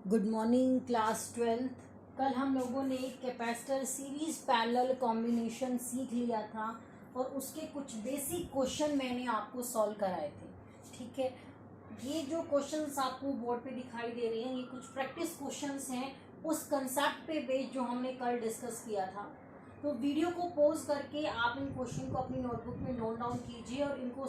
Good morning class 12th। कल हम लोगों ने कैपेसिटर सीरीज पैरेलल कॉम्बिनेशन सीख लिया था और उसके कुछ बेसिक क्वेश्चन मैंने आपको सॉल्व कराए थे। ठीक है, ये जो क्वेश्चंस आपको बोर्ड पे दिखाई दे रहे हैं ये कुछ प्रैक्टिस क्वेश्चंस हैं उस कंसेप्ट पे बेस्ड जो हमने कल डिस्कस किया था। तो वीडियो को पॉज करके आप इन क्वेश्चन को अपनी नोटबुक में नोट डाउन कीजिए और इनको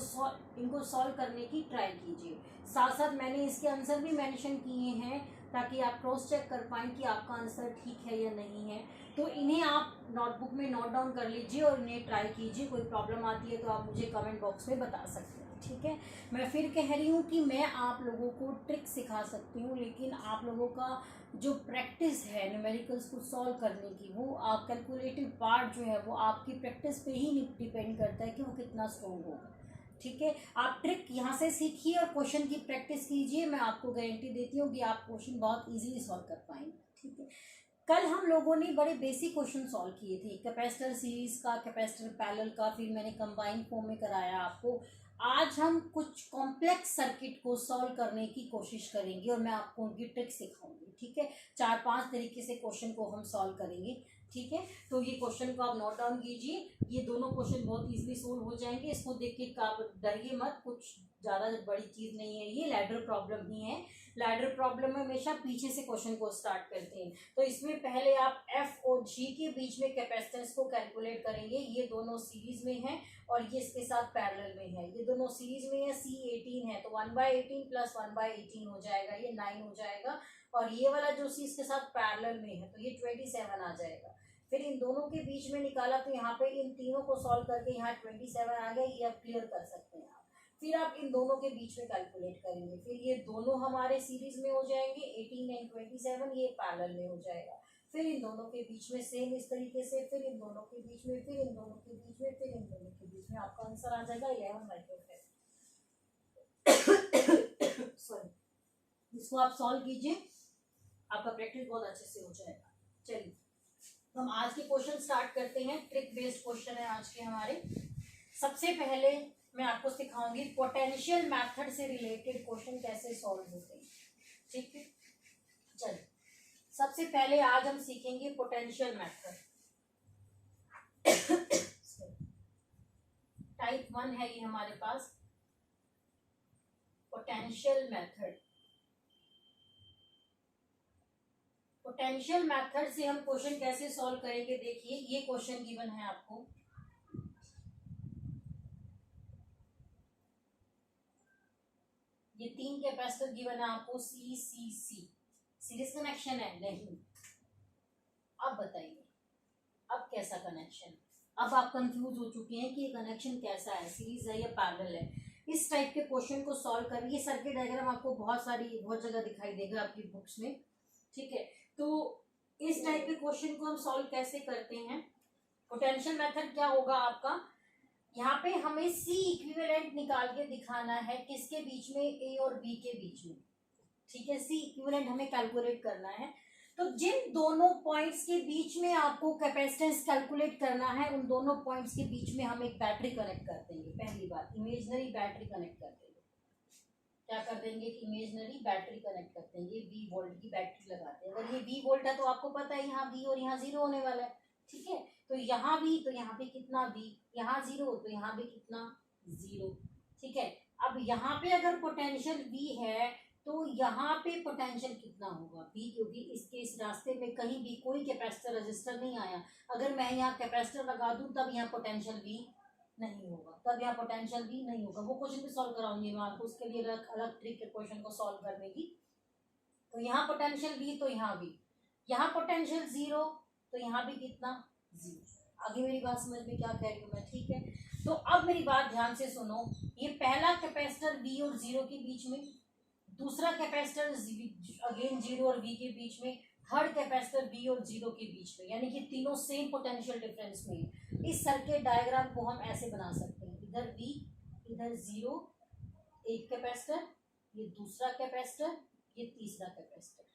सॉल्व करने की ट्राई कीजिए। साथ साथ मैंने इसके आंसर भी मेंशन किए हैं ताकि आप क्रॉस चेक कर पाएँ कि आपका आंसर ठीक है या नहीं है। तो इन्हें आप नोटबुक में नोट डाउन कर लीजिए और इन्हें ट्राई कीजिए। कोई प्रॉब्लम आती है तो आप मुझे कमेंट बॉक्स में बता सकते हैं। ठीक है, मैं फिर कह रही हूँ कि मैं आप लोगों को ट्रिक सिखा सकती हूँ, लेकिन आप लोगों का जो प्रैक्टिस है न्यूमेरिकल्स को सॉल्व करने की, वो आप कैलकुलेटिव पार्ट जो है वो आपकी प्रैक्टिस पे ही डिपेंड करता है कि वो कितना स्ट्रॉन्ग होगा। ठीक है, आप ट्रिक यहाँ से सीखिए और क्वेश्चन की प्रैक्टिस कीजिए। मैं आपको गारंटी देती हूँ कि आप क्वेश्चन बहुत इजीली सॉल्व कर पाएंगे। ठीक है, कल हम लोगों ने बड़े बेसिक क्वेश्चन सॉल्व किए थे, कैपेसिटर सीरीज का, कैपेसिटर पैरेलल का, फिर मैंने कंबाइन फॉर्म में कराया आपको। आज हम कुछ कॉम्प्लेक्स सर्किट को सॉल्व करने की कोशिश करेंगे और मैं आपको उनकी ट्रिक सिखाऊंगी। ठीक है, 4-5 तरीके से क्वेश्चन को हम सॉल्व करेंगे। ठीक है, तो ये क्वेश्चन को आप नोट डाउन कीजिए। ये दोनों क्वेश्चन बहुत इजीली सोल्व हो जाएंगे। इसको देख के आप डरिए मत, कुछ ज़्यादा बड़ी चीज़ नहीं है, ये लैडर प्रॉब्लम ही है। लैडर प्रॉब्लम में हमेशा पीछे से क्वेश्चन को स्टार्ट करते हैं। तो इसमें पहले आप एफ और जी के बीच में कैपेसिटेंस को कैलकुलेट करेंगे। ये दोनों सीरीज में है और ये इसके साथ पैरेलल में है। ये दोनों सीरीज में है, C18 है तो 1/18 प्लस 1/18 हो जाएगा, ये 9 हो जाएगा। और ये वाला जो सी इसके साथ पैरेलल में है तो ये 27 आ जाएगा। फिर इन दोनों के बीच में निकाला तो यहाँ पे इन तीनों को सॉल्व करके यहाँ 27 आ गया। ये आप क्लियर कर सकते हैं आप। फिर आप इन दोनों के बीच में कैलकुलेट करेंगे, फिर ये दोनों हमारे सीरीज में हो जाएंगे, 18 एंड 27 ये पैरेलल में हो जाएगा। फिर इन दोनों के बीच में सेम इस तरीके से, फिर इन दोनों के बीच में, फिर इन दोनों के बीच में, फिर इन दोनों के बीच में, आपका आंसर आ जाएगा 11 माइक्रोफेरेड। सॉरी, इसको आप सॉल्व कीजिए, आपका प्रैक्टिस बहुत अच्छे से हो जाएगा। चलिए हम आज के क्वेश्चन स्टार्ट करते हैं। ट्रिक बेस्ड क्वेश्चन है आज के हमारे। सबसे पहले मैं आपको सिखाऊंगी पोटेंशियल मेथड से रिलेटेड क्वेश्चन कैसे सॉल्व होते हैं। ठीक है, चलिए सबसे पहले आज हम सीखेंगे पोटेंशियल मेथड। टाइप 1 है ये हमारे पास, पोटेंशियल मेथड। पोटेंशियल मेथड से हम क्वेश्चन कैसे सॉल्व करेंगे, देखिए ये क्वेश्चन गिवन है आपको। ये 3 कैपेसिटर गिवन है आपको, सी सी सी। सीरीज कनेक्शन है नहीं। अब बताइए अब कैसा कनेक्शन। अब आप कंफ्यूज हो चुके हैं कि ये कनेक्शन कैसा है, सीरीज है या पैरेलल है। इस टाइप के क्वेश्चन को सॉल्व करिए। सर्किट डायग्राम आपको बहुत जगह दिखाई देगा आपकी बुक्स में। ठीक है, तो इस टाइप के क्वेश्चन को हम सॉल्व कैसे करते हैं। पोटेंशियल मेथड क्या होगा आपका, यहाँ पे हमें सी इक्विवेलेंट निकाल के दिखाना है, किसके बीच में, ए और बी के बीच में। ठीक है, सी इक्विवेलेंट हमें कैलकुलेट करना है। तो जिन दोनों पॉइंट्स के बीच में आपको कैपेसिटेंस कैलकुलेट करना है, उन दोनों पॉइंट्स के बीच में हम एक बैटरी कनेक्ट कर देंगे। पहली बात, इमेजिनरी बैटरी कनेक्ट कर देंगे। क्या कर देंगे, इमेजिनरी बैटरी कनेक्ट कर देंगे। 20 वोल्ट की बैटरी लगाते हैं। अगर ये 20 वोल्ट है तो आपको पता है यहाँ V और यहाँ 0 होने वाला है। ठीक है, तो यहाँ V तो यहाँ पे कितना V, यहाँ 0 तो यहाँ पे कितना 0। ठीक है, अब यहाँ पे अगर पोटेंशियल V है तो यहाँ पे पोटेंशियल कितना होगा V, क्योंकि इसके इस रास्ते में कहीं भी कोई कैपेसिटर रजिस्टर नहीं आया। अगर मैं यहाँ कैपेसिटर लगा दूं तब यहाँ पोटेंशियल V नहीं होगा, तब यहाँ पोटेंशियल भी नहीं होगा। वो क्वेश्चन भी सॉल्व कराऊंगी मैं आपको, उसके लिए अलग अलग ट्रिक है क्वेश्चन को सॉल्व करने की। तो यहाँ पोटेंशियल V तो यहाँ भी, यहाँ पोटेंशियल 0 तो यहाँ भी कितना 0। आगे मेरी बात समझ में क्या कह रही हूँ मैं, ठीक है। तो अब मेरी बात ध्यान से सुनो। ये पहला कैपेसिटर V और 0 के बीच में, दूसरा कैपेसिटर अगेन 0 और V के बीच में, थर्ड कैपेसिटर V और 0 के बीच में, यानी कि तीनों सेम पोटेंशियल डिफरेंस में है। इस सर्किट डायग्राम को हम ऐसे बना सकते हैं, इधर V इधर 0, एक कैपेसिटर, ये दूसरा कैपेसिटर, ये तीसरा कैपेसिटर।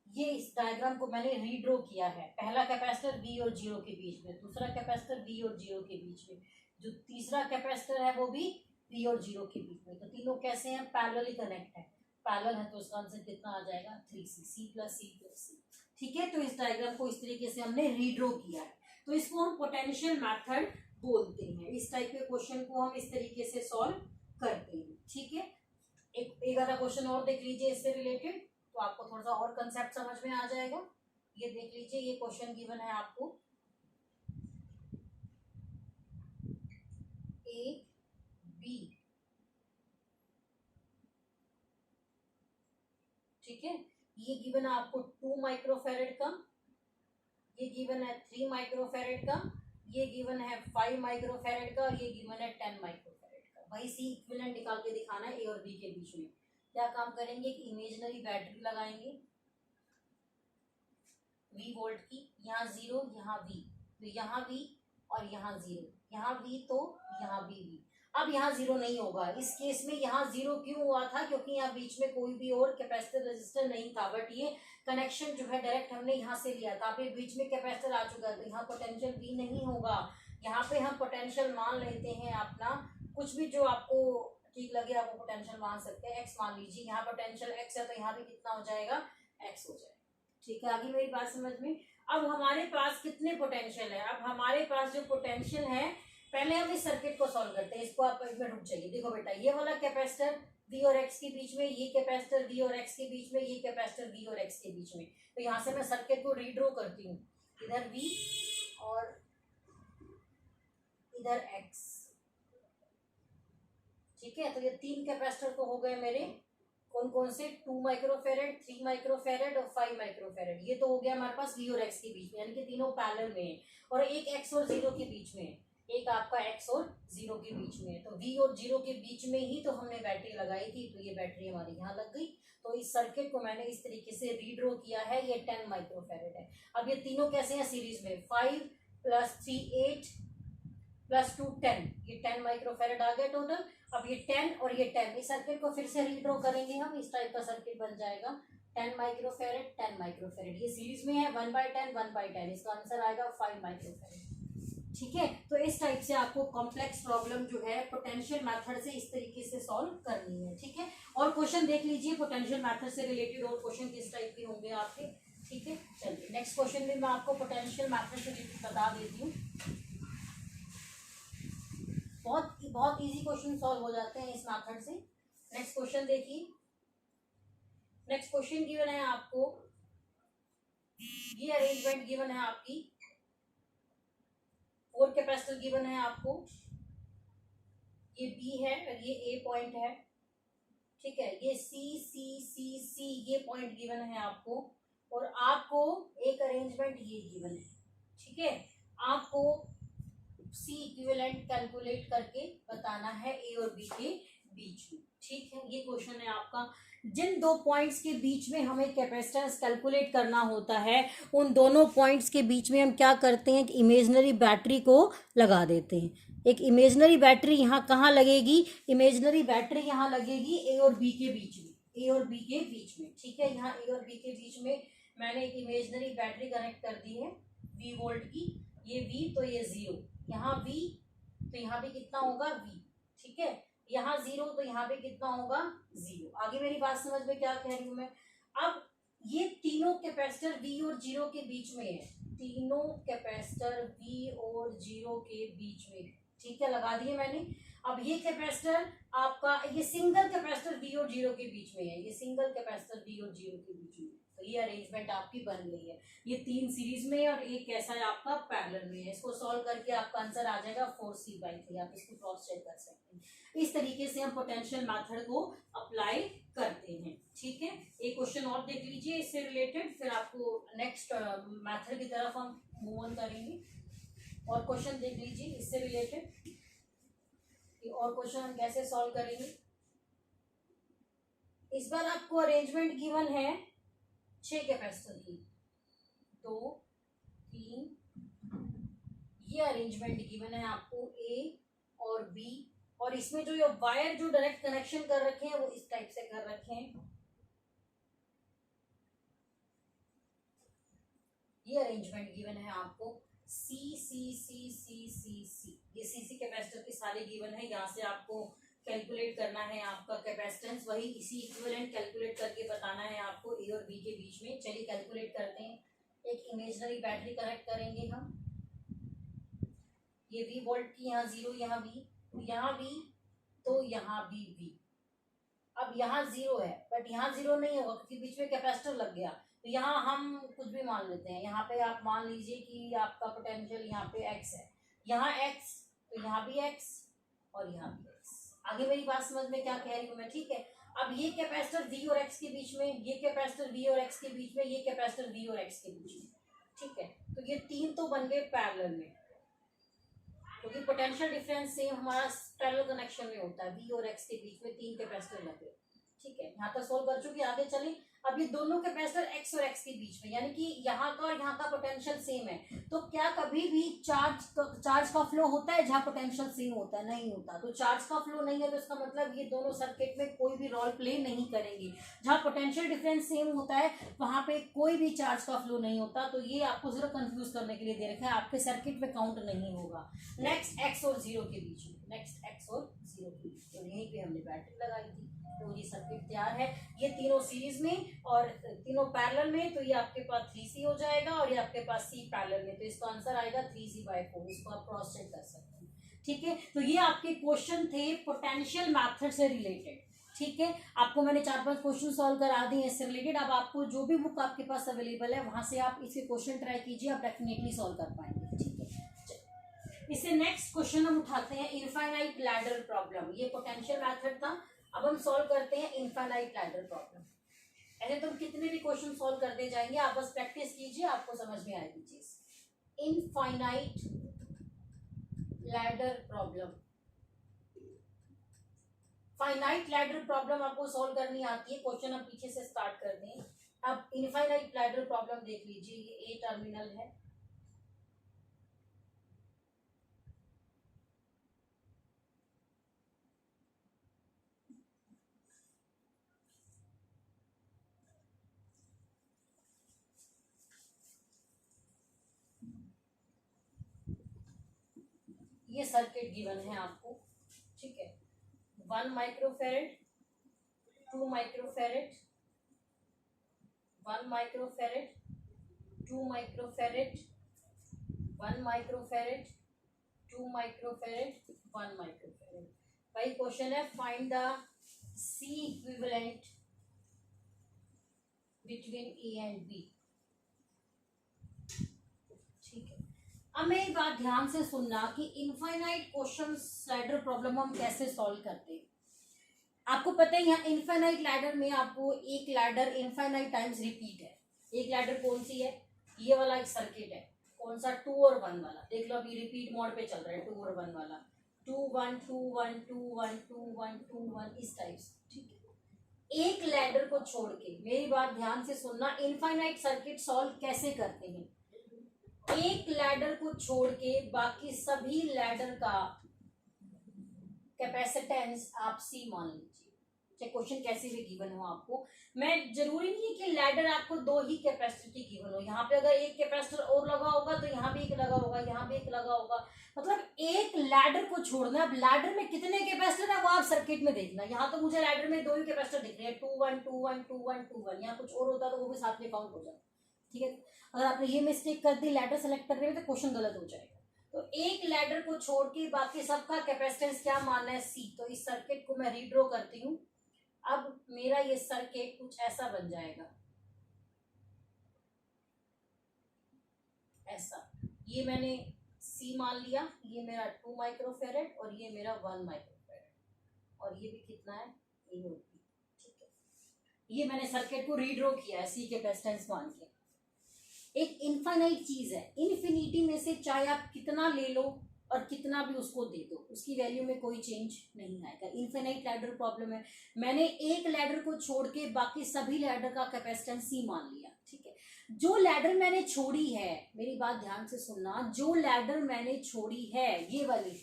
ये इस डायग्राम को मैंने रीड्रॉ किया है। पहला कैपेसिटर V और 0 के बीच में, दूसरा कैपेसिटर V और 0 के बीच में, जो तीसरा कैपेसिटर है वो भी V और 0 के बीच में। तो तीनों कैसे हैं, पैरेलली कनेक्ट है। पैरेलल है तो इसका आंसर कितना आ जाएगा 3c, c plus C plus C. ठीक है, तो इस डायग्राम को इस तरीके से हमने रीड्रॉ किया है, तो इसको हम पोटेंशियल मेथड बोलते हैं। इस टाइप के क्वेश्चन को हम इस तरीके से सॉल्व करते हैं। ठीक है, एक आधा क्वेश्चन और देख लीजिए इससे रिलेटेड, तो आपको थोड़ा सा और कंसेप्ट समझ में आ जाएगा। ये देख लीजिए, ये क्वेश्चन गिवन है आपको, ए बी, ठीक है, ये गिवन है आपको 2 माइक्रोफेरेड का, ये गिवन है 3 माइक्रोफेरेड का, ये गिवन है 5 माइक्रोफेरेड का, और ये गिवन है 10 माइक्रोफेरेड का। भाई सी इक्विवेलेंट निकाल के दिखाना है ए और बी के बीच में। क्या काम करेंगे, एक इमेजिनरी बैटरी लगाएंगे V वोल्ट की, यहाँ 0, यहाँ V, तो यहाँ V और यहाँ 0, यहाँ V तो यहाँ भी V। अब यहाँ 0 नहीं होगा इस केस में। यहाँ 0 क्यों हुआ था, क्योंकि यहाँ बीच में कोई भी और कैपेसिटर रेजिस्टर नहीं था, बट ये कनेक्शन जो है डायरेक्ट हमने यहाँ से लिया था। अभी बीच में कैपेसिटर आ चुका है, तो यहाँ पोटेंशियल V नहीं होगा। यहाँ पे हम पोटेंशियल मान लेते हैं अपना, कुछ भी जो आपको ठीक लगे आपको पोटेंशियल मान सकते हैं। x मान लीजिए, यहाँ पोटेंशियल x है तो यहाँ भी कितना हो जाएगा, x हो जाएगा। ठीक है, आगे मेरी बात समझ में। अब हमारे पास कितने पोटेंशियल है, अब हमारे पास जो पोटेंशियल है, पहले हम इस सर्किट को सॉल्व करते हैं। इसको आप इसमें रुक जाइए। देखो बेटा, ये वाला कैपेसिटर V और X के बीच में, ये कैपेसिटर V और X के बीच में, ये कैपेसिटर V और X के बीच में। तो यहाँ से मैं सर्किट को रीड्रॉ करती हूँ, इधर V और इधर X। ठीक है, तो ये 3 कैपेसिटर तो हो गए मेरे, कौन कौन से, 2 माइक्रोफेरेड, 3 माइक्रोफेरेड और 5 माइक्रोफेरेड। ये तो हो गया हमारे पास V और X के बीच में, यानी कि तीनों पैरेलल में है। और एक X और 0 के बीच में है, एक आपका X और 0 के बीच में है। तो V और 0 के बीच में ही तो हमने बैटरी लगाई थी, तो ये बैटरी हमारी यहाँ लग गई। तो इस सर्किट को मैंने इस तरीके से रीड्रॉ किया है। ये 10 माइक्रोफेरेड है। अब ये तीनों कैसे हैं, सीरीज में, 5 + 3 8 + 2 10, ये 10 माइक्रोफेरेड आ गया टोटल। अब ये 10 और ये 10, इस सर्किट को फिर से रीड्रॉ करेंगे हम, इस टाइप का सर्किट बन जाएगा। 10 माइक्रोफेरेड 10 माइक्रोफेरेड, ये सीरीज में है, 1/10 1/10, इसका आंसर आएगा 5 माइक्रोफेरेड। ठीक है, तो इस टाइप से आपको कॉम्प्लेक्स प्रॉब्लम जो है पोटेंशियल मेथड से इस तरीके से सॉल्व करनी है। ठीक है, और क्वेश्चन देख लीजिए पोटेंशियल मेथड से रिलेटेड, और क्वेश्चन किस टाइप के होंगे आपके। ठीक है, चलिए नेक्स्ट क्वेश्चन में मैं आपको पोटेंशियल मेथड से रिलेटेड बता देती हूँ। बहुत इजी क्वेश्चन सॉल्व हो जाते हैं इस मेथड से। नेक्स्ट क्वेश्चन देखिए, नेक्स्ट क्वेश्चन गिवन है आपको, ये अरेंजमेंट गिवन है आपकी, 4 कैपेसिटर गिवन है आपको, ये B है और ये A पॉइंट है। ठीक है, ये C ये पॉइंट गिवन है आपको, और आपको एक अरेंजमेंट ये गिवन है। ठीक है, आपको C इक्विवेलेंट कैलकुलेट करके बताना है A और B के बीच में। ठीक है, ये क्वेश्चन है आपका। जिन 2 पॉइंट्स के बीच में हमें कैपेसिटेंस कैलकुलेट करना होता है, उन दोनों पॉइंट्स के बीच में हम क्या करते हैं, कि इमेजिनरी बैटरी को लगा देते हैं। एक इमेजिनरी बैटरी यहाँ कहाँ लगेगी, इमेजिनरी बैटरी यहाँ लगेगी A और B के बीच में, A और B के बीच में। ठीक है, यहाँ A और B के बीच में मैंने एक इमेजिनरी बैटरी कनेक्ट कर दी है V वोल्ट की, ये V तो ये 0, यहाँ V तो यहाँ भी कितना होगा V। ठीक है, यहाँ 0 तो यहाँ पे कितना होगा 0। आगे मेरी बात समझ में क्या कह रही हूँ मैं। अब ये तीनों कैपेसिटर V और 0 के बीच में है, तीनों कैपेसिटर V और 0 के बीच में। ठीक है, लगा दिए मैंने। अब ये कैपेसिटर आपका, ये सिंगल कैपेसिटर V और 0 के बीच में है, ये सिंगल कैपेसिटर V और 0 के बीच में। तो ये अरेंजमेंट आपकी बन गई है। ये 3 सीरीज में है और एक कैसा है आपका पैरेलल में है। इसको सॉल्व करके आपका आंसर आ जाएगा 4C/3। आप इसको क्रॉस चेक कर सकते हैं। इस तरीके से हम पोटेंशियल मेथड को अप्लाई करते हैं। ठीक है, एक क्वेश्चन और देख लीजिए इससे रिलेटेड, फिर आपको नेक्स्ट मेथड की तरफ हम मूव ऑन करेंगे। और क्वेश्चन देख लीजिए इससे रिलेटेड, और क्वेश्चन हम कैसे सॉल्व करेंगे। इस बार आपको अरेंजमेंट गिवन है 6 कैपेसिटर की, 2 3, ये अरेंजमेंट गिवन है आपको A और B, और इसमें जो ये वायर जो डायरेक्ट कनेक्शन कर रखे हैं वो इस टाइप से कर रखे हैं। ये अरेंजमेंट गिवन है आपको C, ये C कैपेसिटर के सारे गिवन है। यहाँ से आपको कैलकुलेट करना है आपका कैपेसिटेंस, वही इसी इक्विवेलेंट कैलकुलेट करके बताना है आपको ए और बी के बीच में। चलिए कैलकुलेट करते हैं। एक इमेजिनरी बैटरी कनेक्ट करेंगे हम, ये V वोल्ट की, यहाँ 0, यहाँ V, यहाँ V तो यहाँ भी V। अब यहाँ 0 है बट यहाँ 0 नहीं होगा क्योंकि बीच में कैपेसिटर लग गया, तो यहाँ हम कुछ भी मान लेते हैं। यहाँ पे आप मान लीजिए कि आपका पोटेंशियल यहाँ पे x है, यहाँ x तो यहाँ भी x और यहाँ भी x। आगे मेरी बात समझ में क्या कह रही हूँ मैं, ठीक है। अब ये कैपेसिटर V और x के बीच में, ये कैपेसिटर V और x के बीच में, ये कैपेसिटर V और x के बीच में, ठीक है। तो ये तीन तो बन गए पैरेलल में, क्योंकि पोटेंशियल डिफरेंस सेम हमारा पैरेलल कनेक्शन में होता है। V और x के बीच में तीन कैपेसिटर लगे, ठीक है। यहाँ तक सोल्व कर चुके, आगे चलें। अब ये दोनों कैपेसिटर x और x के बीच में, यानी कि यहाँ का और यहाँ का पोटेंशियल सेम है, तो क्या कभी भी चार्ज का फ्लो होता है जहाँ पोटेंशियल सेम होता है? नहीं होता। तो चार्ज का फ्लो नहीं है तो इसका मतलब ये दोनों सर्किट में कोई भी रोल प्ले नहीं करेंगे। जहाँ पोटेंशियल डिफरेंस सेम होता है वहां पे कोई भी चार्ज का फ्लो नहीं होता। तो ये आपको जरा कंफ्यूज करने के लिए दे रखा है, आपके सर्किट में काउंट नहीं होगा। नेक्स्ट x और 0 के बीच में, नेक्स्ट x और 0 के बीच में, यहीं पे हमने बैटरी लगाई थी, तो ये सर्किट तैयार है। ये तीनों सीरीज में और तीनों पैरेलल में, तो ये आपके पास 3C हो जाएगा और ये आपके पास C पैरेलल में, तो इसका आंसर आएगा 3C/4। इसको आप क्रॉस चेक कर सकते हैं, ठीक है। तो ये आपके क्वेश्चन थे पोटेंशियल मेथड से रिलेटेड, ठीक है। आपको मैंने 4-5 क्वेश्चन सॉल्व करा दिए इससे रिलेटेड। अब आपको जो भी बुक आपके पास अवेलेबल है वहां से आप इसके क्वेश्चन ट्राई कीजिए, आप डेफिनेटली सॉल्व कर पाएंगे, ठीक है। इससे नेक्स्ट क्वेश्चन हम उठाते हैं इनफाइनाइट लैडर प्रॉब्लम। ये पोटेंशियल मेथड था, अब हम सॉल्व करते हैं इनफाइनाइट लैडर प्रॉब्लम। ऐसे तो हम कितने भी क्वेश्चन सॉल्व करते जाएंगे, आप बस प्रैक्टिस कीजिए, आपको समझ में आएगी चीज। Infinite ladder problem, finite ladder problem आपको सॉल्व करनी आती है। क्वेश्चन हम पीछे से स्टार्ट करते हैं। अब इनफाइनाइट लैडर प्रॉब्लम देख लीजिए, ये ए टर्मिनल है, ये सर्किट गिवन है आपको, ठीक है। 1 microfarad, 2 microfarad, 1 microfarad, 2 microfarad, 1 microfarad, 2 microfarad, 1 microfarad. भाई क्वेश्चन है find the C equivalent between A and B, ठीक है। अब मेरी बात ध्यान से सुनना कि इनफाइनाइट क्वेश्चन लैडर प्रॉब्लम हम कैसे सॉल्व करते हैं। आपको पता है यहाँ इनफाइनाइट लैडर में आपको एक लैडर इनफाइनाइट टाइम्स रिपीट है। एक लैडर कौन सी है? ये वाला एक सर्किट है, कौन सा? 2 और 1 वाला। देख लो अभी रिपीट मोड पे चल रहा है 2 और 1 वाला, 2 1 2 1 2 1 2 1 2 1 इस टाइप से, ठीक है। एक लैडर को छोड़ के, मेरी बात ध्यान से सुनना, इनफाइनाइट सर्किट सॉल्व कैसे करते हैं। एक लैडर को छोड़ के बाकी सभी लैडर का कैपेसिटेंस आप C मान लीजिए, चाहे क्वेश्चन कैसे भी गिवन हो आपको। मैं जरूरी नहीं है कि लैडर आपको 2 ही कैपेसिटर की गिवन हो। यहाँ पे अगर एक कैपेसिटर और लगा होगा तो यहाँ भी एक लगा होगा, यहाँ भी एक लगा होगा, मतलब एक लैडर को छोड़ना। अब लैडर में कितने कैपेसिटर है वो आप सर्किट में देखना। यहाँ तो मुझे लैडर में 2 ही कैपेसिटर दिख रहे हैं, 2 1 2 1 2 1 2 1। यहाँ कुछ और होता तो वो भी साथ में काउंट हो जाता, ठीक है। अगर आपने ये मिस्टेक कर दी लैडर सेलेक्ट करने में तो क्वेश्चन गलत हो जाएगा। तो एक लैडर को छोड़ के बाकी सबका कैपेसिटेंस क्या मानना है? C। तो इस सर्किट को मैं रीड्रॉ करती हूँ। अब मेरा ये सर्किट कुछ ऐसा बन जाएगा, ऐसा। ये मैंने C मान लिया, ये मेरा 2 माइक्रोफेरेड और ये मेरा 1 माइक्रोफेरेड, और ये भी कितना है? A और B, ठीक है। ये मैंने सर्किट को रीड्रॉ किया है C कैपेसिटेंस मान के। एक इनफाइनाइट चीज है, इन्फिनिटी में से चाहे आप कितना ले लो और कितना भी उसको दे दो, उसकी वैल्यू में कोई चेंज नहीं आएगा। इनफाइनाइट लैडर प्रॉब्लम है, मैंने एक लैडर को छोड़ के बाकी सभी लैडर का कैपेसिटेंस C मान लिया, ठीक है। जो लैडर मैंने छोड़ी है, मेरी बात ध्यान से सुनना, जो लैडर मैंने छोड़ी है ये वाली,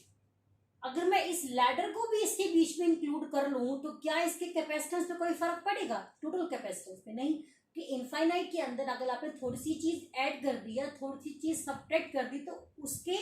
अगर मैं इस लैडर को भी इसके बीच में इंक्लूड कर लूं तो क्या इसके कैपेसिटेंस पे कोई फर्क पड़ेगा? टोटल कैपेसिटेंस पे नहीं, कि इनफाइनाइट के अंदर अगर आपने थोड़ी सी चीज ऐड कर दी या थोड़ी सी चीज सब्ट्रैक्ट कर दी तो उसके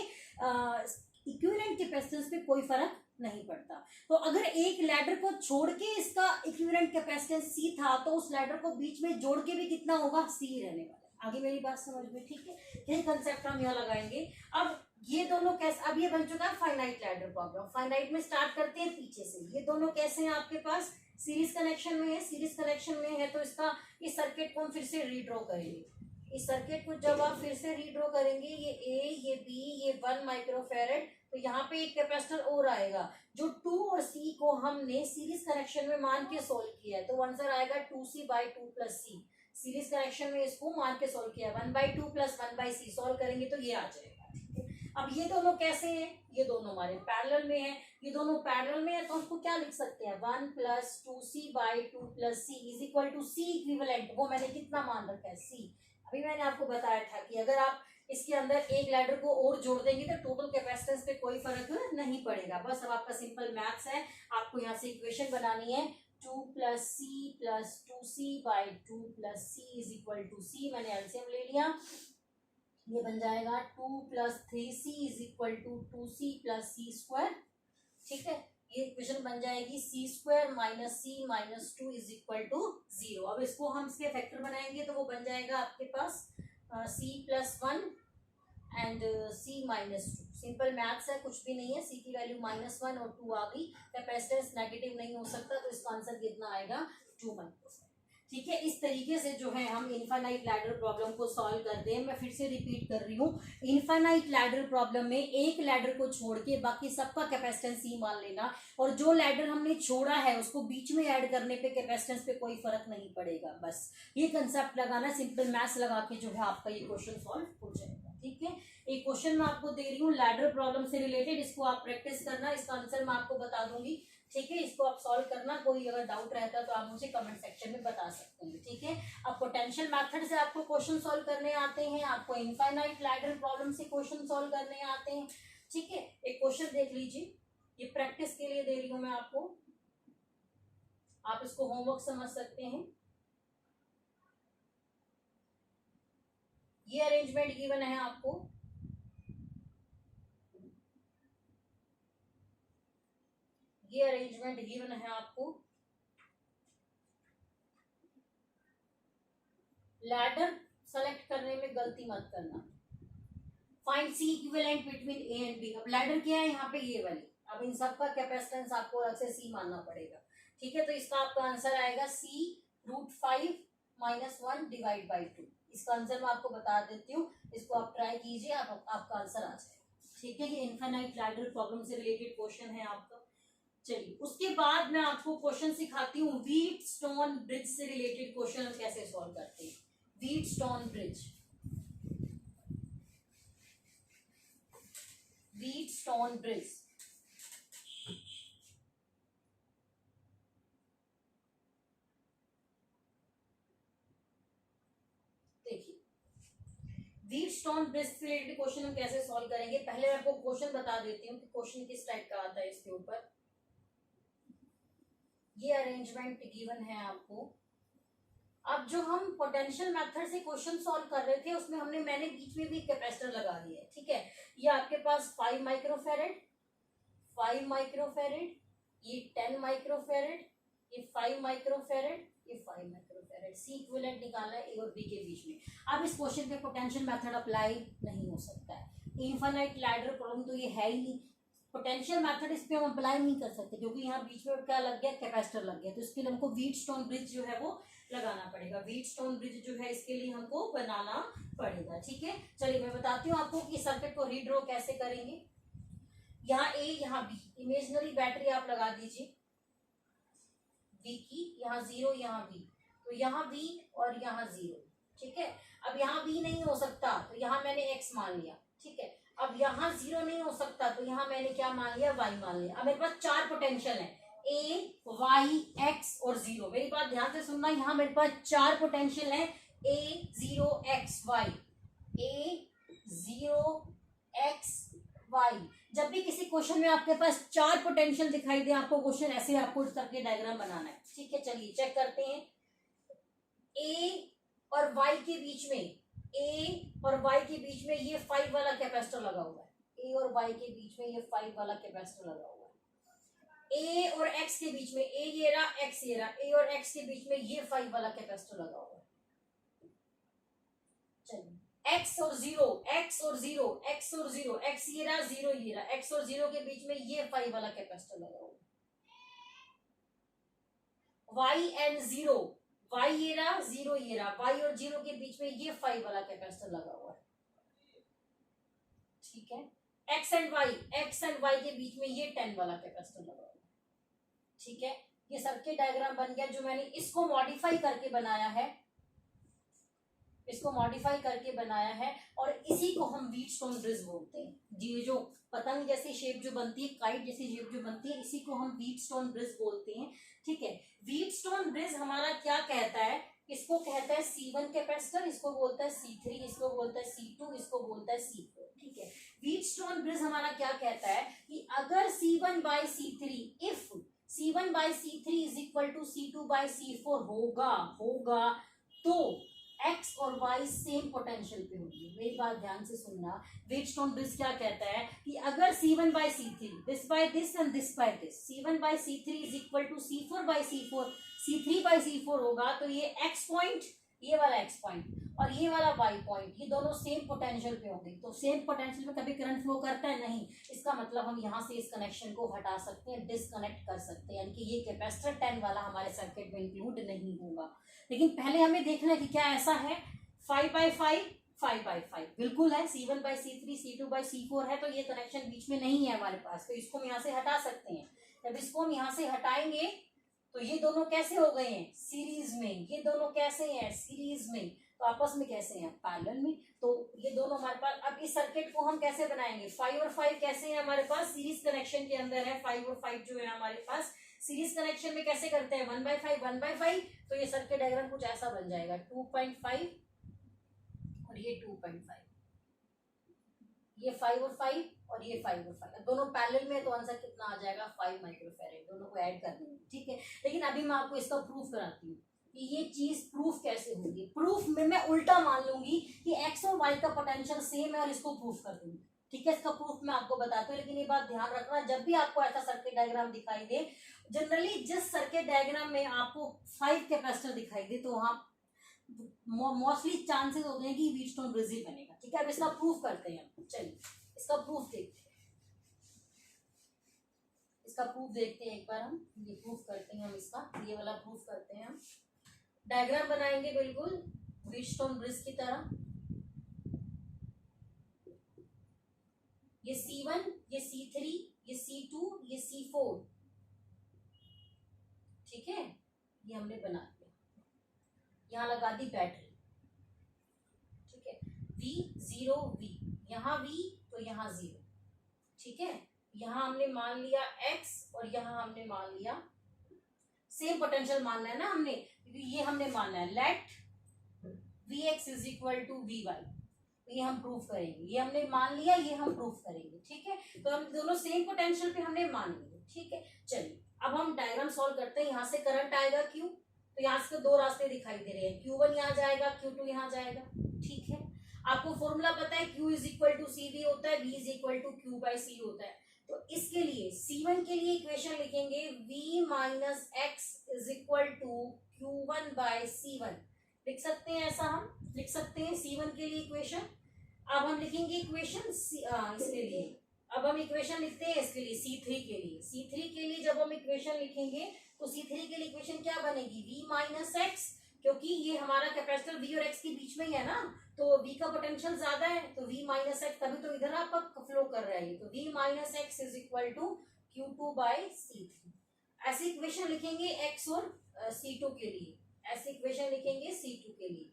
इक्विवेलेंट कैपेसिटेंस पे कोई फर्क नहीं पड़ता। तो अगर एक लैडर को छोड़ के इसका इक्विवेलेंट कैपेसिटेंस सी था तो उस लैडर को बीच में जोड़ के भी कितना होगा, सी रहने वाला है। आगे मेरी बात समझ में, ठीक है। यही कंसेप्ट हम यहाँ लगाएंगे। अब ये दोनों कैसे, अब ये बन चुका है फाइनाइट लैडर प्रॉब्लम। फाइनाइट में स्टार्ट करते हैं पीछे से। ये दोनों कैसे हैं आपके पास, सीरीज कनेक्शन में है। सीरीज कनेक्शन में है तो इसका इस सर्किट को हम फिर से रीड्रॉ करेंगे। इस सर्किट को जब आप फिर से रीड्रॉ करेंगे, ये ए, ये बी, ये 1 माइक्रोफेरेड, तो यहाँ पे एक कैपेसिटर और आएगा। जो 2 और सी को हमने सीरीज कनेक्शन में मान के सोल्व किया है, तो आंसर आएगा 2c/2 + c। सीरीज कनेक्शन में इसको मान के सोल्व किया, 1/2 + 1/c सोल्व करेंगे तो ये आ जाएगा, ठीक है। अब ये दोनों कैसे हैं, ये दोनों हमारे पैरेलल में है। ये दोनों पैरेलल में है तो उसको क्या लिख सकते हैं, 1 + 2c/2 + c = c इक्विवेलेंट। वो मैंने कितना मान रखा है, c। अभी मैंने आपको बताया था कि अगर आप इसके अंदर एक लैडर को और जोड़ देंगे तो टोटल कैपेसिटेंस पे कोई फर्क नहीं पड़ेगा। बस अब आपका सिंपल मैथ्स है, आपको यहाँ से इक्वेशन बनानी है। 2 + c + 2c/2 + c = c। मैंने एलसीएम ले लिया, ये बन जाएगा 2 + 3c = 2c + c², ठीक है। ये इक्वेशन बन जाएगी c² - c - 2 = 0। अब इसको हम इसके फैक्टर बनाएंगे तो वो बन जाएगा आपके पास c + 1 and c - 2। Simple maths है, कुछ भी नहीं है। c की वैल्यू -1 और 2 आ गई। कैपेसिटेंस नेगेटिव नहीं हो सकता तो इसका आंसर कितना आएगा, 2 माइक्रोफेरेड, ठीक है। इस तरीके से जो है हम इनफाइनाइट लैडर प्रॉब्लम को सॉल्व करते हैं। मैं फिर से रिपीट कर रही हूँ, इनफाइनाइट लैडर प्रॉब्लम में एक लैडर को छोड़ के बाकी सबका कैपेसिटेंस सी मान लेना, और जो लैडर हमने छोड़ा है उसको बीच में ऐड करने पे कैपेसिटेंस पे कोई फर्क नहीं पड़ेगा। बस ये कंसेप्ट लगाना, सिंपल मैथ्स लगा के जो है आपका ये क्वेश्चन सॉल्व हो जाएगा, ठीक है। एक क्वेश्चन मैं आपको दे रही हूँ लैडर प्रॉब्लम से रिलेटेड, इसको आप प्रैक्टिस करना। इसका आंसर मैं आपको बता दूंगी, ठीक है। इसको आप सॉल्व करना, कोई अगर डाउट रहता है तो आप मुझे कमेंट सेक्शन में बता सकते हैं, ठीक है। अब पोटेंशियल मेथड से आपको क्वेश्चन सॉल्व करने आते हैं, आपको इनफाइनाइट लैडर प्रॉब्लम से क्वेश्चन सॉल्व करने आते हैं, ठीक है। एक क्वेश्चन देख लीजिए, ये प्रैक्टिस के लिए दे रही हूं मैं आपको, आप इसको होमवर्क समझ सकते हैं। ये अरेंजमेंट गिवन है आपको, ये अरेंजमेंट गिवन है आपको। लैडर सेलेक्ट करने में गलती मत करना। Find C equivalent between A and B. अब लैडर क्या है यहाँ पे, ये वाली। अब इन सब का कैपेसिटेंस आपको अलग से सी मानना पड़ेगा, ठीक है। तो इसका आपका आंसर आएगा c√5 - 1 / 2। इसका आंसर मैं आपको बता देती हूँ, इसको आप ट्राई कीजिए, आपका आंसर आ जाएगा, ठीक है। ये इनफाइनाइट लैडर प्रॉब्लम से रिलेटेड क्वेश्चन है आपका। चलिए उसके बाद मैं आपको क्वेश्चन सिखाती हूँ व्हीटस्टोन ब्रिज से रिलेटेड क्वेश्चन हम कैसे सॉल्व करते हैं। Wheatstone bridge, Wheatstone bridge. देखिए व्हीटस्टोन ब्रिज से रिलेटेड क्वेश्चन हम कैसे सॉल्व करेंगे। पहले मैं आपको क्वेश्चन बता देती हूँ कि क्वेश्चन किस टाइप का आता है। इसके ऊपर ये अरेंजमेंट गिवन है आपको। अब जो हम पोटेंशियल मेथड से क्वेश्चन सॉल्व कर रहे थे उसमें मैंने बीच में भी कैपेसिटर लगा दिया है, ठीक है। ये आपके पास 5 माइक्रोफेरेड, 5 माइक्रोफेरेड, ये 10 माइक्रोफेरेड, ये 5 माइक्रोफेरेड, ये 5 माइक्रोफेरेड। सी इक्विवेलेंट निकालना है ए और बी के बीच में। अब इस क्वेश्चन पे पोटेंशियल मेथड अप्लाई नहीं हो सकता है, इनफाइनाइट लैडर प्रॉब्लम तो ये है ही नहीं। पोटेंशियल मेथड इस पे हम अप्लाई नहीं कर सकते क्योंकि यहाँ बीच में क्या लग गया, कैपेसिटर लग गया। तो इसके लिए हमको व्हीटस्टोन ब्रिज जो है वो लगाना पड़ेगा। व्हीटस्टोन ब्रिज जो है इसके लिए हमको बनाना पड़ेगा, ठीक है। चलिए मैं बताती हूँ आपको कि सर्किट को रीड्रॉ कैसे करेंगे। यहाँ ए, यहाँ बी, इमेजिनरी बैटरी आप लगा दीजिए बी की, यहाँ 0, यहाँ बी, तो यहाँ बी और यहाँ 0, ठीक है। अब यहाँ बी नहीं हो सकता तो यहाँ मैंने x मान लिया, ठीक है। अब यहाँ 0 नहीं हो सकता तो यहाँ मैंने क्या मान लिया, y मान लिया। अब मेरे पास 4 पोटेंशियल है, a, y, x और 0। मेरी बात ध्यान से सुनना, यहाँ मेरे पास 4 पोटेंशियल है, a 0 x y, a 0 x y। जब भी किसी क्वेश्चन में आपके पास 4 पोटेंशियल दिखाई दे, आपको क्वेश्चन ऐसे आपको इस करके डायग्राम बनाना है, ठीक है। चलिए चेक करते हैं। a और y के बीच में, a और y के बीच में ये 5 वाला कैपेसिटर लगा हुआ है, ए और वाई के बीच में ये 5 वाला कैपेसिटर लगा हुआ है। ए और एक्स के बीच में, ए ये रहा, एक्स ये रहा, ए और एक्स के बीच में ये 5 वाला कैपेसिटर लगा हुआ है। चलिए एक्स और जीरो, एक्स और जीरो, एक्स और जीरो, एक्स ये रहा, जीरो ये रहा, एक्स और जीरो के बीच में ये 5 वाला कैपेसिटर लगा हुआ है। वाई एंड जीरो, वाई ये रहा, जीरो ये रहा, वाई और जीरो के बीच में ये 5 वाला कैपेसिटर लगा हुआ है। ठीक है, X and Y, X and Y के बीच में ये 10 वाला कैपेसिटर लगा हुआ है। ठीक है, ये सर्किट डायग्राम बन गया जो मैंने इसको मॉडिफाई करके बनाया है, इसको मॉडिफाई करके बनाया है, और इसी को हम व्हीटस्टोन ब्रिज बोलते हैं। ये जो पतंग जैसी शेप जो बनती है, काइट जैसी शेप जो बनती है, इसी को हम व्हीटस्टोन ब्रिज बोलते हैं। ठीक है, व्हीटस्टोन ब्रिज हमारा क्या कहता है, इसको कहता है C1 कैपेसिटर, इसको बोलता है C3, इसको बोलता है C2, इसको बोलता है C4। ठीक है, व्हीटस्टोन ब्रिज हमारा क्या कहता है कि अगर C1 by C3, if C1 by C3 is equal to C2 by C4 होगा तो X और Y सेम पोटेंशियल पे होगी। मेरी बात ध्यान से सुनना, व्हीटस्टोन ब्रिज क्या कहता है कि अगर C1 by C3, this by this and this by this, C1 by C3 is equal to C4 by C4, C3 by C4 होगा तो ये X पॉइंट, ये वाला X पॉइंट और ये वाला Y पॉइंट, ये दोनों सेम पोटेंशियल पे होंगे। तो सेम पोटेंशियल में कभी करंट फ्लो करता है? नहीं। इसका मतलब हम यहाँ से इस कनेक्शन को हटा सकते हैं, डिसकनेक्ट कर सकते हैं, यानी कि ये कैपेसिटर 10 वाला हमारे सर्किट में इंक्लूड नहीं होगा। लेकिन पहले हमें देखना है कि क्या ऐसा है 5/5, 5/5 बिल्कुल है, C1 by C3, C2 by C4 है, तो ये कनेक्शन बीच में नहीं है हमारे पास, तो इसको हम यहाँ से हटा सकते हैं। जब इसको हम यहाँ से हटाएंगे तो ये दोनों कैसे हो गए हैं? सीरीज में। ये दोनों कैसे हैं? सीरीज में। तो आपस में कैसे हैं? पैरेलल में। तो ये दोनों हमारे पास, अब इस सर्किट को हम कैसे बनाएंगे? 5 और 5 कैसे है हमारे पास? सीरीज कनेक्शन के अंदर है। 5 और 5 जो है हमारे पास सीरीज कनेक्शन में कैसे करते हैं? 1/5, 1/5। तो ये सर्किट डायग्राम कुछ ऐसा बन जाएगा, 2.5 और ये 2.5, ये 5 और 5 और ये 5 और 5, दोनों पैरेलल में, तो आंसर कितना आ जाएगा? 5 माइक्रोफैरेड। दोनों को ऐड कर देंगे। ठीक है, लेकिन अभी मैं आपको इसका प्रूफ कराती हूँ कि ये चीज प्रूफ कैसे होगी। प्रूफ में मैं उल्टा मान लूंगी कि एक्स और वाई का पोटेंशियल सेम है और इसको प्रूफ कर दूंगी। ठीक है, इसका प्रूफ मैं आपको बताती हूँ, लेकिन ये बात ध्यान रखना, जब भी आपको ऐसा सर्किट डायग्राम दिखाई दे, जनरली जिस सर्किट डायग्राम में आपको 5 कैपेसिटर दिखाई दे, तो वहां मोस्टली चांसेस होते हैं कि व्हीटस्टोन ब्रिज ही बनेगा। ठीक है, अब इसका प्रूफ करते हैं। चलिए इसका प्रूफ देखते हैं, इसका प्रूफ देखते हैं एक बार हम। ये प्रूफ करते हैं हम, इसका ये वाला प्रूफ करते हैं हम। डायग्राम बनाएंगे बिल्कुल व्हीटस्टोन ब्रिज की तरह। ये C1, ये C3, ये C2, ये C4। ठीक है, ये हमने बना दिया, यहां लगा दी बैटरी। ठीक है, V0 V, यहाँ V तो यहाँ 0। ठीक है, यहाँ हमने मान लिया X और यहाँ हमने मान लिया, सेम पोटेंशियल मानना है ना हमने, क्योंकि ये हमने मानना है let Vx is equal to Vy। ये हम प्रूफ करेंगे, ये हमने मान लिया, ये हम प्रूफ करेंगे। ठीक है, तो हम दोनों सेम पोटेंशियल पे हमने मान लिया। ठीक है, चलिए अब हम डायग्राम सॉल्व करते हैं। यहाँ से करंट आएगा Q, तो यहाँ से दो रास्ते दिखाई दे रहे हैं, Q1 यहाँ जाएगा, Q2 यहाँ जाएगा। ठीक है, आपको फॉर्मूला पता है, Q is equal to CV होता है, V is equal to Q by C होता है। तो इसके लिए C1 के लिए इक्वेशन लिखेंगे V minus X is equal to Q1 by C1। लिख सकते हैं, ऐसा हम लिख सकते हैं C1 के लिए इक्वेशन। अब हम लिखेंगे इक्वेशन इसके लिए, अब हम इक्वेशन लिखते हैं इसके लिए C3 के लिए। C3 के लिए जब हम इक्वेशन लिखेंगे तो C3 के लिए इक्वेशन क्या बनेगी? V माइनस एक्स, क्योंकि ये हमारा कैपेसिटर V और X के बीच में ही है ना, तो V का पोटेंशियल ज्यादा है, तो V माइनस एक्स, तभी तो इधर आपका फ्लो कर रहा है। तो V minus X is equal to Q2 by C3। ऐसी इक्वेशन लिखेंगे X और C2 के लिए, ऐसी इक्वेशन लिखेंगे C2 के लिए।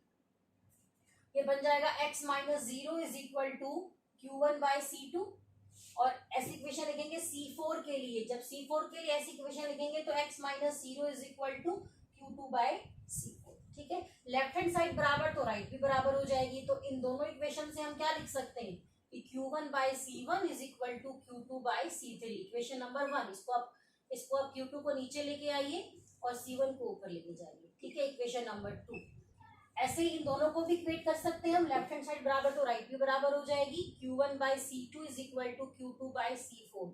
ये बन जाएगा X minus 0 is equal to Q1 by C2। और ऐसी इक्वेशन लिखेंगे C4 के लिए, जब C4 के लिए ऐसी इक्वेशन लिखेंगे तो X minus 0 is equal to Q2 by C4। ठीक है, लेफ्ट हैंड साइड बराबर तो राइट भी बराबर हो जाएगी। तो इन दोनों इक्वेशन से हम क्या लिख सकते हैं कि Q1 by C1 is equal to Q2 by C3। Equation number 1, इसको आप Q2 को नीचे लेके आइए और C1 को ऊपर लेके जाइए। ठीक है, इक्वेशन नंबर 2, ऐसे ही इन दोनों को भी इक्वेट कर सकते हैं हम, लेफ्ट हैंड साइड बराबर तो राइट भी बराबर हो जाएगी। Q1/C2 is equal to Q2/C4,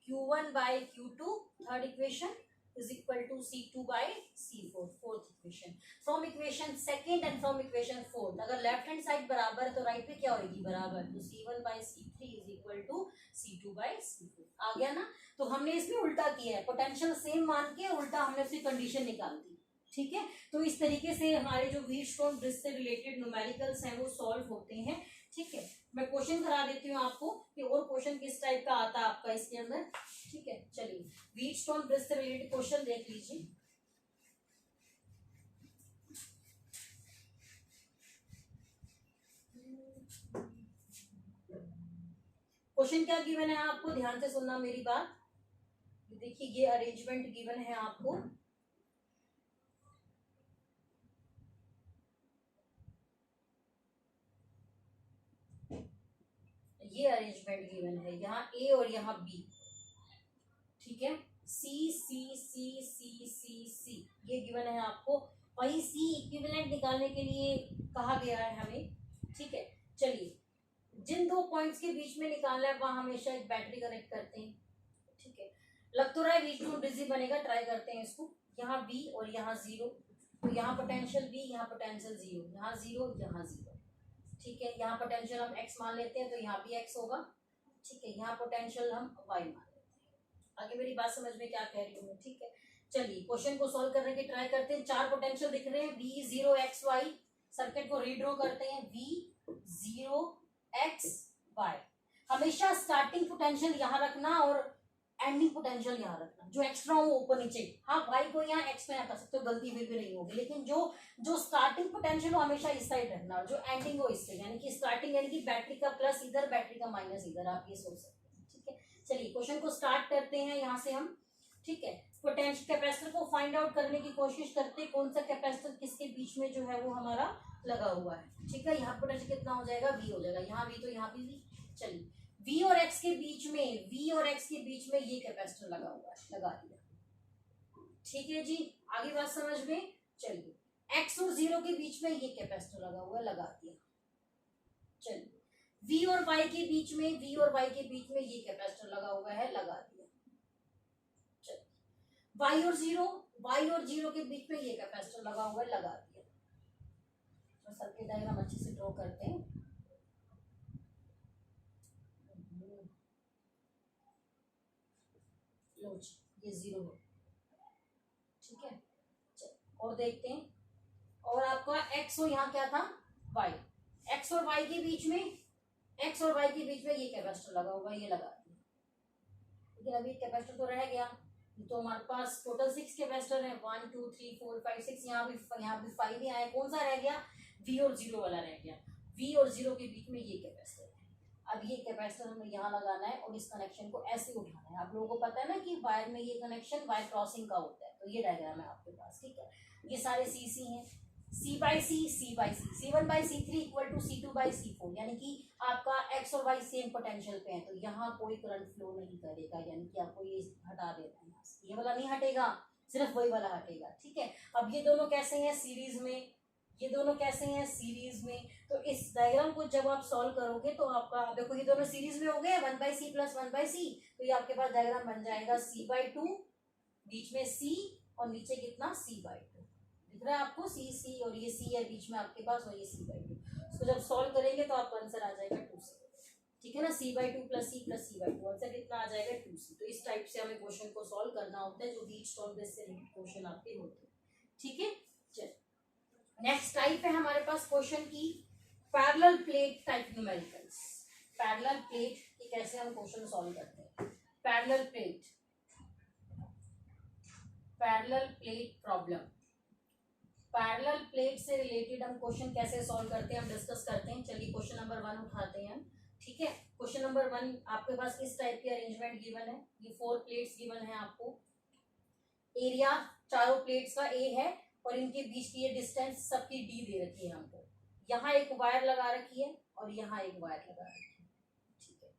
Q1/Q2 third equation is equal to C2/C4 fourth equation. From equation second and from equation fourth अगर लेफ्ट हैंड साइड बराबर है तो राइट पे क्या होगी बराबर, तो C1/C3 is equal to C2/C4 आ गया ना। तो हमने इसमें उल्टा किया है, पोटेंशियल सेम मान के उल्टा हमने उसकी कंडीशन निकाल दी। ठीक है, तो इस तरीके से हमारे जो व्हीटस्टोन ब्रिज से रिलेटेड न्यूमेरिकल्स हैं वो सॉल्व होते हैं। ठीक है, मैं क्वेश्चन करा देती हूँ आपको कि और क्वेश्चन किस टाइप का आता है आपका इसके अंदर। ठीक है, चलिए व्हीटस्टोन ब्रिज से रिलेटेड क्वेश्चन देख लीजिए। क्वेश्चन क्या गिवन है आपको, ध्यान से सुनना मेरी बात। देखिए ये अरेंजमेंट गिवन है आपको, ये अरेंजमेंट गिवन है, यहाँ ए और यहाँ बी। ठीक है, सी सी सी सी सी सी ये गिवन है आपको, वही सी इक्विवेलेंट निकालने के लिए कहा गया है हमें। ठीक है, चलिए जिन दो पॉइंट्स के बीच में निकालना है वहां हमेशा एक बैटरी कनेक्ट करते हैं। ठीक है, लग तो रहा है व्हीटस्टोन ब्रिज बनेगा, ट्राई करते हैं इसको। यहाँ V और यहाँ 0, तो यहाँ पोटेंशियल V, यहाँ पोटेंशियल 0, यहाँ 0, यहाँ 0। ठीक है, यहाँ पोटेंशियल हम x मान लेते हैं तो यहाँ भी x होगा। ठीक है, यहाँ पोटेंशियल हम y मान लेते हैं। आगे मेरी बात समझ में क्या कह रही हूँ मैं। ठीक है, चलिए क्वेश्चन को सॉल्व करने की ट्राई करते हैं। चार पोटेंशियल दिख रहे हैं, V0 x y। सर्किट को रीड्रॉ करते हैं, V0 x y। हमेशा स्टार्टिंग पोटेंशियल यहाँ रखना और एंडिंग पोटेंशियल यहाँ रखना, जो एक्स्ट्रा हो ऊपर नीचे। हाँ y को यहाँ x में रख सकते हो, गलती फिर भी नहीं होगी, लेकिन जो स्टार्टिंग पोटेंशियल हो हमेशा इस साइड रखना और जो एंडिंग हो इससे, यानी कि स्टार्टिंग यानी कि बैटरी का प्लस इधर, बैटरी का माइनस इधर, आप ये सोच सकते हैं। ठीक है, चलिए क्वेश्चन को स्टार्ट करते हैं यहाँ से हम। ठीक है, पोटेंशियल कैपेसिटर को फाइंड आउट करने की कोशिश करते हैं, कौन सा कैपेसिटर किसके बीच में जो है वो हमारा लगा हुआ है। ठीक है, यहाँ पोटेंशियल कितना हो जाएगा, V हो जाएगा, यहाँ V तो यहाँ भी V। चलिए V और X के बीच में, V और X के बीच में ये कैपेसिटर लगा हुआ है, लगा दिया। ठीक है जी, आगे बात समझ में। चलिए X और 0 के बीच में ये कैपेसिटर लगा हुआ है, लगा दिया। चलिए V और Y के बीच में, V और Y के बीच में ये कैपेसिटर लगा हुआ है, लगा दिया। चलिए Y और 0 के बीच में ये कैपेसिटर लगा हुआ है, लगा दिया। तो सर्किट डायग्राम अच्छे से ड्रॉ करते हैं। लो जी, ये 0 है। ठीक है, और देखते हैं, और आपका x और यहाँ क्या था y, x और y के बीच में, x और y के बीच में ये कैपेसिटर लगा हुआ है, ये लगा दिया। लेकिन अभी कैपेसिटर तो रह गया, तो हमारे पास टोटल 6 कैपेसिटर है, 1 2 3 4 5 6, यहाँ भी 5 ही आए। कौन सा रह गया, V और 0 वाला रह गया। V और 0 के बीच में ये कैपेसिटर है। अब ये कैपेसिटर हमें यहाँ लगाना है और इस कनेक्शन को ऐसे उठाना है। आप लोगों को पता है ना कि वायर में ये कनेक्शन वायर क्रॉसिंग का होता है, तो ये डायग्राम है आपके पास। ठीक है, ये सारे C हैं, C/C, C/C, C1/C3 equal to C2/C4, यानी कि आपका X और Y सेम पोटेंशियल पे है, तो यहाँ कोई करंट फ्लो नहीं करेगा, यानी कि आपको ये हटा देना है यहाँ से, ये वाला नहीं हटेगा, सिर्फ वही वाला हटेगा। ठीक है, अब ये दोनों कैसे हैं सीरीज में, ये दोनों कैसे हैं सीरीज में, तो इस डायग्राम को जब आप सॉल्व करोगे तो आपका देखो ये दोनों सीरीज में हो गए, 1/C प्लस 1/C, तो ये आपके पास डायग्राम बन जाएगा C/2, बीच में C और नीचे कितना C/2 दिख रहा है आपको, C और ये C है बीच में आपके पास, और ये C/2। उसको जब सॉल्व करेंगे तो आपका आंसर आ जाएगा 2C। ठीक है ना, C/2 प्लस C/2, आंसर कितना आ जाएगा 2C। तो इस टाइप से हमें क्वेश्चन को सॉल्व करना होता है, जो व्हीटस्टोन ब्रिज से रिलेटेड क्वेश्चन आपके होते हैं। ठीक है, चलिए नेक्स्ट टाइप है हमारे पास क्वेश्चन की parallel plate type numericals. Parallel plate की कैसे हम क्वेश्चन सॉल्व करते हैं, parallel plate problem, parallel plate से रिलेटेड हम क्वेश्चन कैसे सॉल्व करते हैं हम डिस्कस करते हैं। चलिए क्वेश्चन नंबर 1 उठाते हैं। ठीक है, क्वेश्चन नंबर 1 आपके पास इस टाइप की अरेंजमेंट गिवन है, ये 4 प्लेट्स गिवन है आपको, एरिया चारों प्लेट्स का A है और इनके बीच की ये डिस्टेंस सबकी D दे रखी है हमको। यहाँ एक वायर लगा रखी है और यहाँ एक वायर लगा रखी है। ठीक है,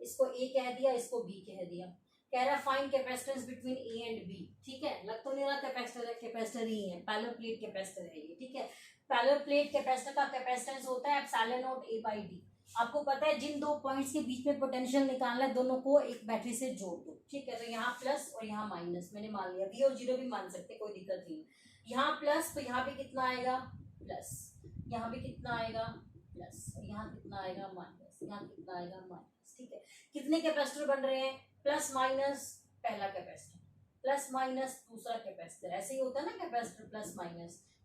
इसको A कह दिया, इसको B कह दिया। कह रहा find capacitance between A and B। ठीक है, लग तो नहीं रहा कैपेसिटर है, कैपेसिटर ही है, पैरेलल प्लेट कैपेसिटर है ये। ठीक है, पैरेलल प्लेट कैपेसिटर का कैपेसिटेंस होता है epsilon not a by D. आपको पता है जिन दो पॉइंट्स के बीच में पोटेंशियल निकालना है दोनों को एक बैटरी से जोड़ दो, ठीक है। तो यहाँ प्लस और यहाँ माइनस मैंने मान लिया, वी और जीरो भी मान सकते, कोई दिक्कत नहीं। यहाँ प्लस तो यहाँ पे कितना आएगा प्लस, यहाँ पे कितना आएगा प्लस, और यहाँ कितना आएगा माइनस, यहाँ कितना आएगा माइनस, ठीक है। कितने कैपेसिटर बन रहे हैं, प्लस माइनस पहला कैपेसिटर, प्लस माइनस दूसरा कैपेसिटर, ऐसे ही होता है ना कैपेसिटर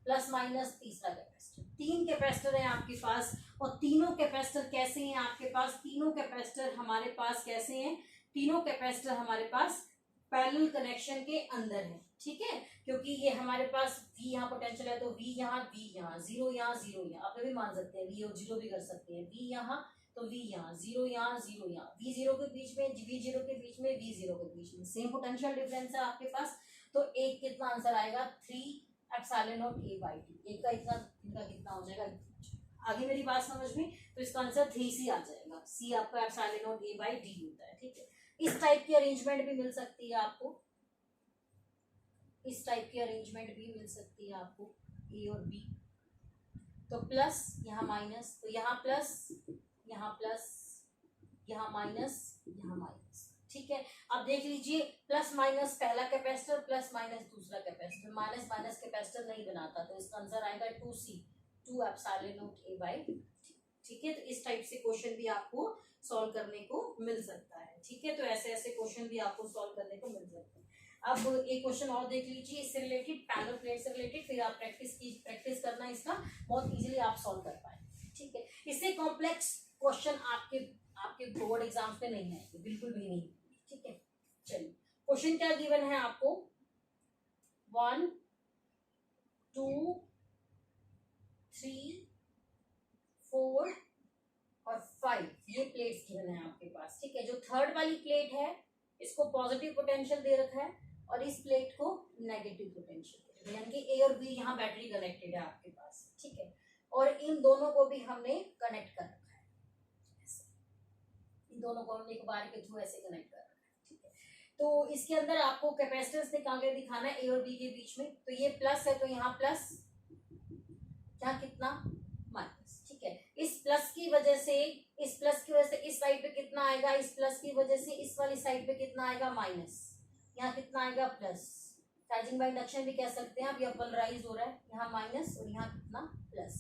प्लस माइनस तीसरा कैपेसिटर। तीन कैपेसिटर है आपके पास, और तीनों कैपेसिटर कैसे हैं आपके पास, तीनों कैपेसिटर हमारे पास कैसे हैं, तीनों कैपेसिटर हमारे पास पैरेलल कनेक्शन के अंदर है, ठीक है। क्योंकि ये हमारे पास V यहाँ पोटेंशियल है तो V यहाँ जीरो यहाँ आप भी मान सकते हैं, V और जीरो भी कर सकते हैं, V यहाँ तो V यहाँ जीरो यहाँ V जीरो के बीच में V जीरो के बीच में V जीरो के बीच में सेम पोटेंशियल डिफरेंस है आपके पास। तो एक कितना आंसर आएगा 3 epsilon not a by D. एक का इतना, इनका कितना हो जाएगा, आगे मेरी बात समझ में, तो इसका आंसर 3C आ जाएगा। C आपका epsilon not a by D होता है, ठीक है। इस टाइप की अरेंजमेंट भी मिल सकती है आपको, इस टाइप की अरेंजमेंट भी मिल सकती है आपको, A और B। तो प्लस यहाँ माइनस, तो यहाँ प्लस यहाँ माइनस यहाँ माइनस, ठीक है। अब देख लीजिए प्लस माइनस पहला कैपेसिटर प्लस माइनस दूसरा कैपेसिटर, माइनस माइनस कैपेसिटर नहीं बनाता, तो इसका आंसर आएगा 2C 2 epsilon not a by, ठीक है। तो इस टाइप से क्वेश्चन भी आपको सॉल्व करने को मिल सकता है, ठीक है। तो ऐसे ऐसे क्वेश्चन भी आपको सॉल्व करने को मिल सकते हैं। अब एक क्वेश्चन और देख लीजिए इससे रिलेटेड, पैरेलल प्लेट से रिलेटेड, फिर आप प्रैक्टिस करना इसका, बहुत इजीली आप सॉल्व कर पाएंगे, ठीक है। इससे कॉम्प्लेक्स क्वेश्चन आपके बोर्ड एग्जाम्स में नहीं आएंगे, बिल्कुल भी नहीं, ठीक है। चलिए क्वेश्चन क्या गिवन है आपको, 1 2 3 4 और 5 ये प्लेट्स गिवन है आपके पास, ठीक है। जो थर्ड वाली प्लेट है इसको पॉजिटिव पोटेंशियल दे रखा है और इस प्लेट को नेगेटिव पोटेंशियल, यानी कि ए और बी यहाँ बैटरी कनेक्टेड है आपके पास, ठीक है। और इन दोनों को भी हमने कनेक्ट कर रखा है, इन दोनों को हमने एक बार के थ्रू ऐसे कनेक्ट कर रखा है, ठीक है। तो इसके अंदर आपको कैपेसिटेंस निकाल के दिखाना है ए और बी के बीच में। तो ये प्लस है तो यहाँ प्लस, यहाँ कितना माइनस, ठीक है। इस प्लस की वजह से इस साइड पे कितना आएगा, इस प्लस की वजह से इस वाली साइड पे कितना आएगा माइनस, यहाँ कितना आएगा प्लस। चार्जिंग बाय इंडक्शन भी कह सकते हैं आप, यह पोलराइज हो रहा है, यहाँ माइनस और यहाँ कितना प्लस।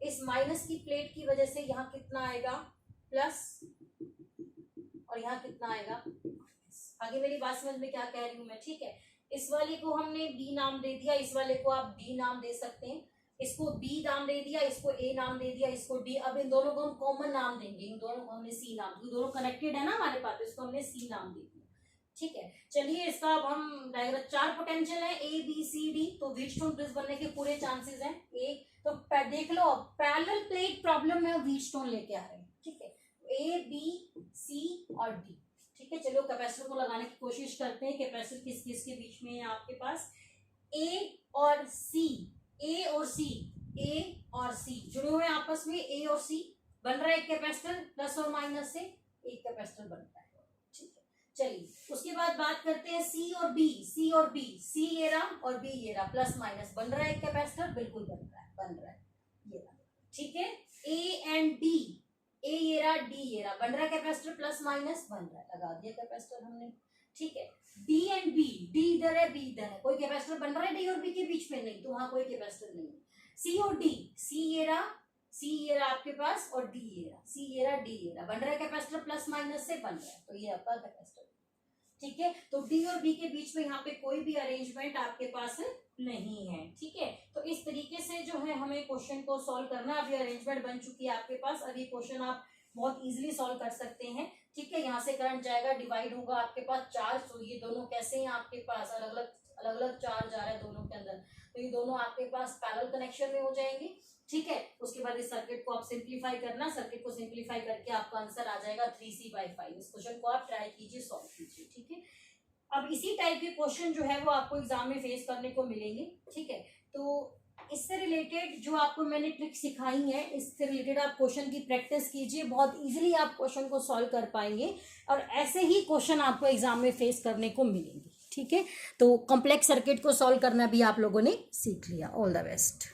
इस माइनस की प्लेट की वजह से यहाँ कितना आएगा प्लस और यहाँ कितना आएगा माइनस। आगे मेरी बात समझ में क्या कह रही हूँ मैं, ठीक है। इस वाले को हमने B नाम दे दिया, इस वाले को आप D नाम दे सकते हैं, इसको B नाम दे दिया, इसको A नाम दे दिया, इसको D। अब इन दोनों को हम कॉमन नाम देंगे, इन दोनों को हमने C नाम, क्योंकि दोनों कनेक्टेड है ना हमारे पास, तो इसको हमने C नाम दे दिया, ठीक है। चलिए इसका अब हम डायग्राम, 4 पोटेंशियल है A B C D, तो व्हीटस्टोन ब्रिज बनने के पूरे चांसेस हैं। एक तो देख लो पैरेलल प्लेट प्रॉब्लम में व्हीटस्टोन लेके आ रहे हैं, ठीक है। A B C और D, ठीक है। चलो कैपेसिटर को लगाने की कोशिश करते हैं। कैपेसिटर किस किस के बीच में है आपके पास, A और C जुड़े हुए आपस में, A और C बन रहा है एक कैपेसिटर, प्लस और माइनस से एक कैपेसिटर बनता है, ठीक है। चलिए उसके बाद बात करते हैं C और B, C ये रहा और B ये रहा, प्लस माइनस बन रहा है एक कैपेसिटर, बिल्कुल बन रहा है ये रहा, ठीक है। A एंड D, A ये रहा D ये रहा, बन रहा है कैपेसिटर, प्लस माइनस बन रहा है, लगा दिया कैपेसिटर हमने, ठीक है। D एंड B, D इधर है B इधर है, कोई कैपेसिटर बन रहा है D और B के बीच में, नहीं, तो वहां कोई कैपेसिटर नहीं है। C और D, C ये रहा आपके पास और D ये रहा, C ये रहा D ये रहा, बन रहा है कैपेसिटर, प्लस माइनस से बन रहा है, तो ये आपका कैपेसिटर, ठीक है। तो D और B के बीच में यहाँ पे कोई भी अरेंजमेंट आपके पास नहीं है, ठीक है। तो इस तरीके से जो है हमें क्वेश्चन को सॉल्व करना, अभी अरेंजमेंट बन चुकी है आपके पास, अभी क्वेश्चन आप बहुत इजीली सॉल्व कर सकते हैं, ठीक है। यहाँ से करंट जाएगा, डिवाइड होगा आपके पास चार्ज, तो ये दोनों कैसे हैं आपके पास, अलग अलग चार्ज आ रहा है दोनों के अंदर, तो ये दोनों आपके पास पैरेलल कनेक्शन में हो जाएंगे, ठीक है। उसके बाद इस सर्किट को आप सिंप्लीफाई करना, सर्किट को सिंप्लीफाई करके आपका आंसर आ जाएगा 3C/5। इस क्वेश्चन को आप ट्राई कीजिए, सॉल्व कीजिए, ठीक है। अब इसी टाइप के क्वेश्चन जो है वो आपको एग्जाम में फेस करने को मिलेंगे, ठीक है। तो इससे रिलेटेड जो आपको मैंने ट्रिक सिखाई है, इससे रिलेटेड आप क्वेश्चन की प्रैक्टिस कीजिए, बहुत इजीली आप क्वेश्चन को सॉल्व कर पाएंगे और ऐसे ही क्वेश्चन आपको एग्जाम में फेस करने को मिलेंगे, ठीक है। तो कॉम्प्लेक्स सर्किट को सॉल्व करना भी आप लोगों ने सीख लिया। All the best.